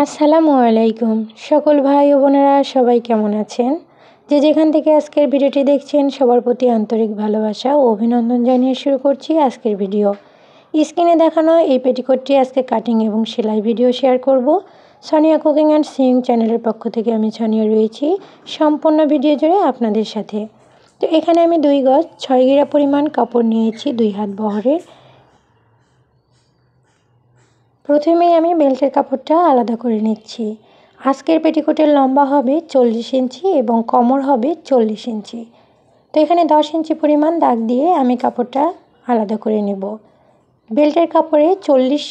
আসসালামু আলাইকুম। সকল ভাই ও বোনেরা সবাই কেমন আছেন? যে যেখান থেকে আজকের ভিডিওটি দেখছেন সবার প্রতি আন্তরিক ভালোবাসা ও অভিনন্দন জানিয়ে শুরু করছি আজকের ভিডিও। স্ক্রিনে দেখানো এই পেটিকোটটি আজকে কাটিং এবং সেলাই ভিডিও শেয়ার করব। সোনিয়া কুকিং অ্যান্ড সিইং চ্যানেলের পক্ষ থেকে আমি সোনিয়া রয়েছি সম্পূর্ণ ভিডিও জুড়ে আপনাদের সাথে। তো এখানে আমি 2 গজ 6 গিরা পরিমাণ কাপড় নিয়েছি 2 হাত বহরের। প্রথমেই আমি বেল্টের কাপড়টা আলাদা করে নিচ্ছি। আজকের পেটিকোটের লম্বা হবে 40 ইঞ্চি এবং কোমর হবে 40 ইঞ্চি। তো এখানে 10 ইঞ্চি পরিমাণ দাগ দিয়ে আমি কাপড়টা আলাদা করে নেব। বেল্টের কাপড়ে 40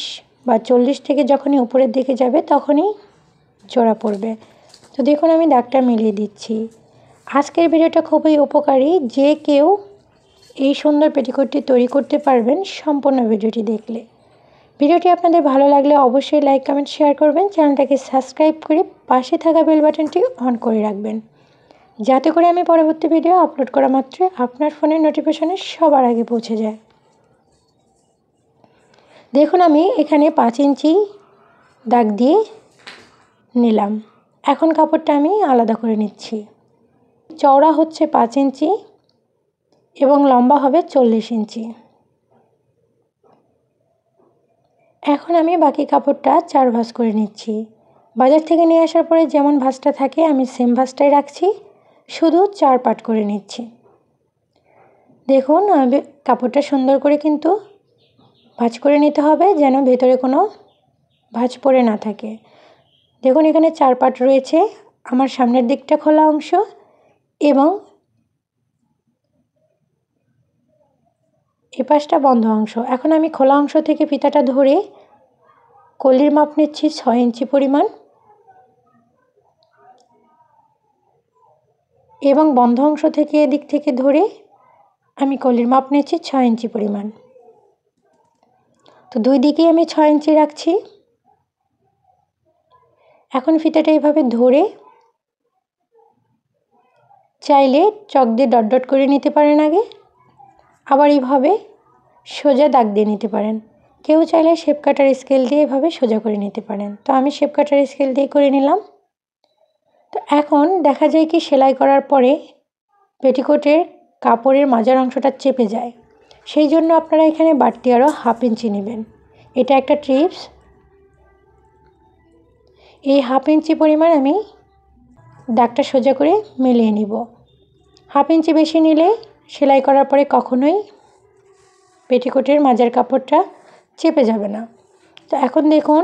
বা 40 থেকে যখনই উপরের দিকে যাবে তখনই জোড়া পড়বে। তো দেখুন আমি দাগটা মিলিয়ে দিচ্ছি। আজকের ভিডিওটা খুবই উপকারী, যে কেউ এই সুন্দর পেটিকোটটি তৈরি করতে পারবেন সম্পূর্ণ ভিডিওটি দেখলে। ভিডিওটি আপনাদের ভালো লাগলে অবশ্যই লাইক কমেন্ট শেয়ার করবেন, চ্যানেলটাকে সাবস্ক্রাইব করে পাশে থাকা বেল বাটনটি অন করে রাখবেন, যাতে করে আমি পরবর্তী ভিডিও আপলোড করা মাত্রই আপনার ফোনের নোটিফিকেশনে সবার আগে পৌঁছে যায়। দেখুন আমি এখানে 5 ইঞ্চি দাগ দিয়ে নিলাম। এখন কাপড়টা আমি আলাদা করে নিচ্ছি। চওড়া হচ্ছে 5 ইঞ্চি এবং লম্বা হবে 40 ইঞ্চি। এখন আমি বাকি কাপড়টা 4 ভাঁজ করে নিচ্ছি। বাজার থেকে নিয়ে আসার পরে যেমন ভাঁজটা থাকে আমি সেম ভাঁজটাই রাখছি, শুধু 4 পার্ট করে নিচ্ছি। দেখুন কাপড়টা সুন্দর করে কিন্তু ভাঁজ করে নিতে হবে, যেন ভেতরে কোনো ভাঁজ পড়ে না থাকে। দেখুন এখানে 4 পার্ট রয়েছে, আমার সামনের দিকটা খোলা অংশ এবং এই পাশটা বন্ধ অংশ। এখন আমি খোলা অংশ থেকে ফিতাটা ধরে কলির মাপ নিচ্ছি 6 ইঞ্চি পরিমাণ এবং বন্ধ অংশ থেকে এদিক থেকে ধরে আমি কলির মাপ নিচ্ছি 6 ইঞ্চি পরিমাণ। তো দুই দিকেই আমি 6 ইঞ্চি রাখছি। এখন ফিতাটা এইভাবে ধরে চাইলে চক দিয়ে ডট ডট করে নিতে পারেন আগে, আবার এইভাবে সোজা দাগ দিয়ে নিতে পারেন। কেউ চাইলে শেপ কাটার স্কেল দিয়ে এভাবে সোজা করে নিতে পারেন। তো আমি শেপ কাটার স্কেল দিয়ে করে নিলাম। তো এখন দেখা যায় কি সেলাই করার পরে পেটিকোটের কাপড়ের মাঝার অংশটা চেপে যায়, সেই জন্য আপনারা এখানে বাড়তি আরও 1/2 ইঞ্চি নেবেন। এটা একটা টিপস। এই 1/2 ইঞ্চি পরিমাণ আমি দাগটা সোজা করে মিলিয়ে নিব। 1/2 ইঞ্চি বেশি নিলে সেলাই করার পরে কখনোই পেটিকোটের মাঝার কাপড়টা চেপে যাবে না। তো এখন দেখুন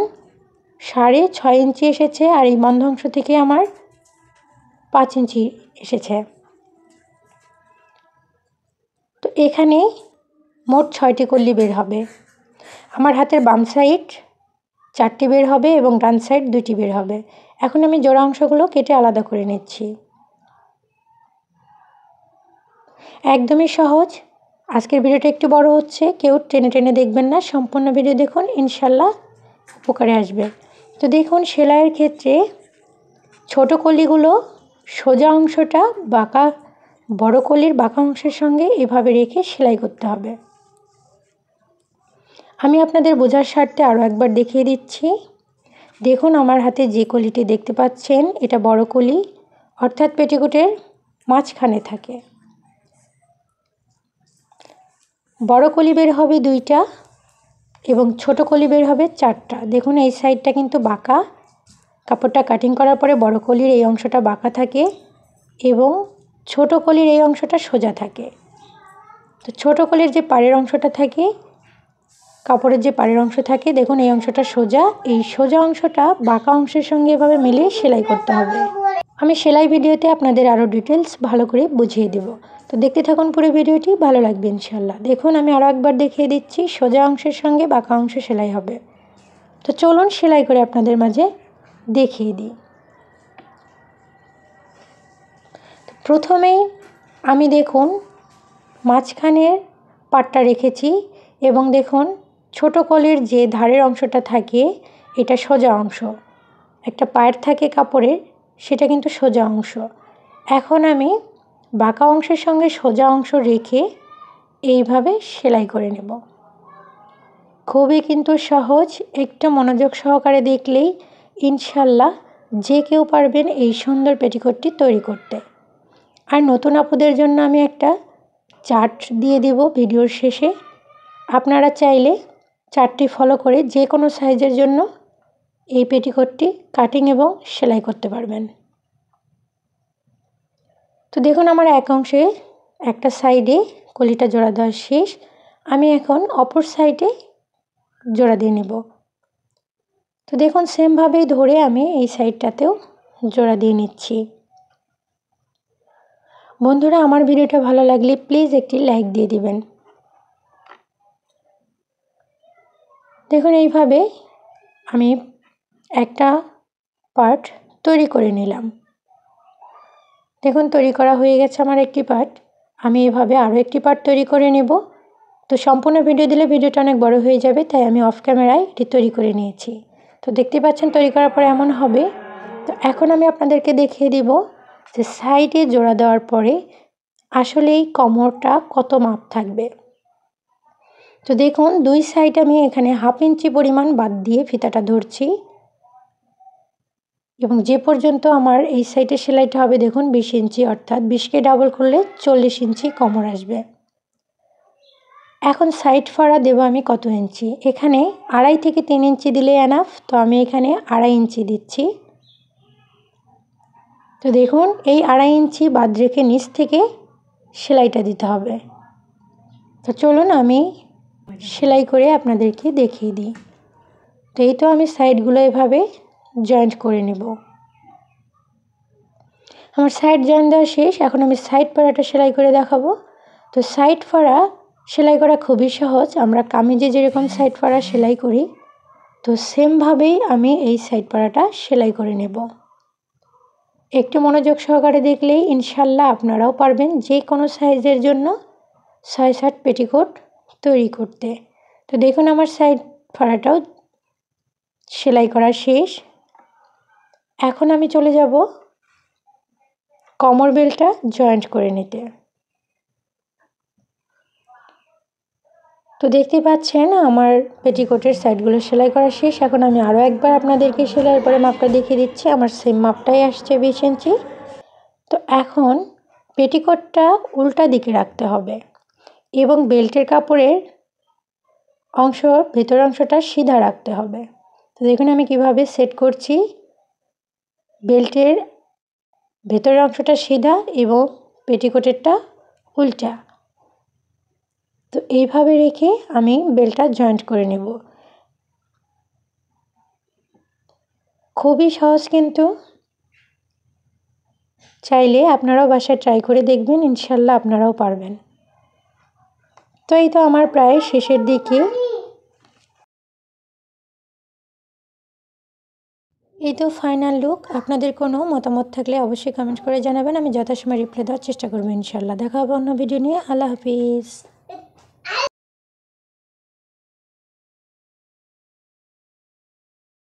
6.5 ইঞ্চি এসেছে আর এই বন্ধ অংশ থেকে আমার 5 ইঞ্চি এসেছে। তো এখানে মোট 6টি কলি বের হবে। আমার হাতের বাম সাইড 4টি বের হবে এবং ডান সাইড 2টি বের হবে। এখন আমি জোড়া অংশগুলো কেটে আলাদা করে নিচ্ছি। একদমই সহজ। আজকের ভিডিওটা একটু বড় হচ্ছে, কেউ টেনে টেনে দেখবেন না, সম্পূর্ণ ভিডিও দেখুন, ইনশাল্লাহ উপকারে আসবে। তো দেখুন সেলাইয়ের ক্ষেত্রে ছোট কলিগুলো সোজা অংশটা বাঁকা বড় কলির বাঁকা অংশের সঙ্গে এভাবে রেখে সেলাই করতে হবে। আমি আপনাদের বোঝার স্বার্থে আরও একবার দেখিয়ে দিচ্ছি। দেখুন আমার হাতে যে কলিটি দেখতে পাচ্ছেন এটা বড় কলি, অর্থাৎ পেটিকোটের মাঝখানে থাকে। বড় কলি বের হবে 2টা এবং ছোট কলি বের হবে 4টা। দেখুন এই সাইডটা কিন্তু বাঁকা, কাপড়টা কাটিং করার পরে বড় কলির এই অংশটা বাঁকা থাকে এবং ছোট কলির এই অংশটা সোজা থাকে। তো ছোট কলির যে পাড়ের অংশটা থাকে, কাপড়ের যে পাড়ের অংশ থাকে, দেখুন এই অংশটা সোজা, এই সোজা অংশটা বাঁকা অংশের সঙ্গে এভাবে মিলিয়ে সেলাই করতে হবে। আমি সেলাই ভিডিওতে আপনাদের আরও ডিটেলস ভালো করে বুঝিয়ে দেব। তো দেখতে থাকুন পুরো ভিডিওটি, ভালো লাগবে ইনশাল্লাহ। দেখুন আমি আরও একবার দেখিয়ে দিচ্ছি, সোজা অংশের সঙ্গে বাঁকা অংশ সেলাই হবে। তো চলুন সেলাই করে আপনাদের মাঝে দেখিয়ে দিই। প্রথমেই আমি দেখুন মাঝখানের পাটটা রেখেছি এবং দেখুন ছোট কলির যে ধারের অংশটা থাকে এটা সোজা অংশ, একটা পায়ের থাকে কাপড়ের, সেটা কিন্তু সোজা অংশ। এখন আমি বাঁকা অংশের সঙ্গে সোজা অংশ রেখে এইভাবে সেলাই করে নেব। খুবই কিন্তু সহজ, একটু মনোযোগ সহকারে দেখলেই ইনশাল্লাহ যে কেউ পারবেন এই সুন্দর পেটিকোটটি তৈরি করতে। আর নতুন আপুদের জন্য আমি একটা চার্ট দিয়ে দেব ভিডিওর শেষে। আপনারা চাইলে চার্টটি ফলো করে যে কোনো সাইজের জন্য এই পেটিকোটটি কাটিং এবং সেলাই করতে পারবেন। তো দেখুন আমার এক অংশে একটা সাইডে কলিটা জোড়া দেওয়া শেষ। আমি এখন অপর সাইডে জোড়া দিয়ে নেব। তো দেখুন সেমভাবেই ধরে আমি এই সাইডটাতেও জোড়া দিয়ে নিচ্ছি। বন্ধুরা, আমার ভিডিওটা ভালো লাগলে প্লিজ একটি লাইক দিয়ে দিবেন। দেখুন এইভাবে আমি একটা পার্ট তৈরি করে নিলাম। দেখুন তৈরি করা হয়ে গেছে আমার একটি পার্ট। আমি এভাবে আরও একটি পার্ট তৈরি করে নেব। তো সম্পূর্ণ ভিডিও দিলে ভিডিওটা অনেক বড় হয়ে যাবে, তাই আমি অফ ক্যামেরায় এটি তৈরি করে নিয়েছি। তো দেখতে পাচ্ছেন তৈরি করার পরে এমন হবে। তো এখন আমি আপনাদেরকে দেখিয়ে দিব যে সাইডে জোড়া দেওয়ার পরে আসলে এই কোমরটা কত মাপ থাকবে। তো দেখুন দুই সাইড আমি এখানে 1/2 ইঞ্চি পরিমাণ বাদ দিয়ে ফিতাটা ধরছি এবং যে পর্যন্ত আমার এই সাইডে সেলাইটা হবে দেখুন 20 ইঞ্চি, অর্থাৎ 20কে ডাবল করলে 40 ইঞ্চি কোমর আসবে। এখন সাইড ফাড়া দেব আমি কত ইঞ্চি, এখানে 2.5 থেকে 3 ইঞ্চি দিলে এনাফ। তো আমি এখানে 2.5 ইঞ্চি দিচ্ছি। তো দেখুন এই 2.5 ইঞ্চি বাদ রেখে নিচ থেকে সেলাইটা দিতে হবে। তো চলুন আমি সেলাই করে আপনাদেরকে দেখিয়ে দিই। তো এই তো আমি সাইডগুলো এভাবে জয়েন্ট করে নেব। আমার সাইড জয়েন্ট দেওয়া শেষ। এখন আমি সাইড ফাড়াটা সেলাই করে দেখাবো। তো সাইড ফাড়া সেলাই করা খুবই সহজ। আমরা কামিজে যেরকম সাইড ফাড়া সেলাই করি, তো সেমভাবেই আমি এই সাইড ফাড়াটা সেলাই করে নেব। একটু মনোযোগ সহকারে দেখলেই ইনশাল্লাহ আপনারাও পারবেন যে কোনো সাইজের জন্য 6-7 পেটিকোট তৈরি করতে। তো দেখুন আমার সাইড ফাড়াটাও সেলাই করা শেষ। এখন আমি চলে যাব কোমর বেল্টটা জয়েন্ট করে নিতে। তো দেখতে পাচ্ছেন আমার পেটিকোটের সাইডগুলো সেলাই করা শেষ। এখন আমি আরও একবার আপনাদেরকে সেলাইয়ের পরে মাপটা দেখিয়ে দিচ্ছি। আমার সেম মাপটাই আসছে 20 ইঞ্চি। তো এখন পেটিকোটটা উল্টা দিকে রাখতে হবে এবং বেল্টের কাপড়ের ভেতর অংশটা সিধা রাখতে হবে। তো দেখুন আমি কিভাবে সেট করছি। বেল্টের ভেতরের অংশটা সিধা এবং পেটিকোটেরটা উল্টা। তো এইভাবে রেখে আমি বেল্টটা জয়েন্ট করে নেব। খুবই সহজ, কিন্তু চাইলে আপনারাও বাসায় ট্রাই করে দেখবেন, ইনশাল্লাহ আপনারাও পারবেন। তো এই তো আমার প্রায় শেষের দিকে। এই তো ফাইনাল লুক। আপনাদের কোনো মতামত থাকলে অবশ্যই কমেন্ট করে জানাবেন। আমি যথাসময় রিপ্লাই দেওয়ার চেষ্টা করব ইনশাল্লাহ। দেখা হবে অন্য ভিডিও নিয়ে। আল্লাহ হাফিজ।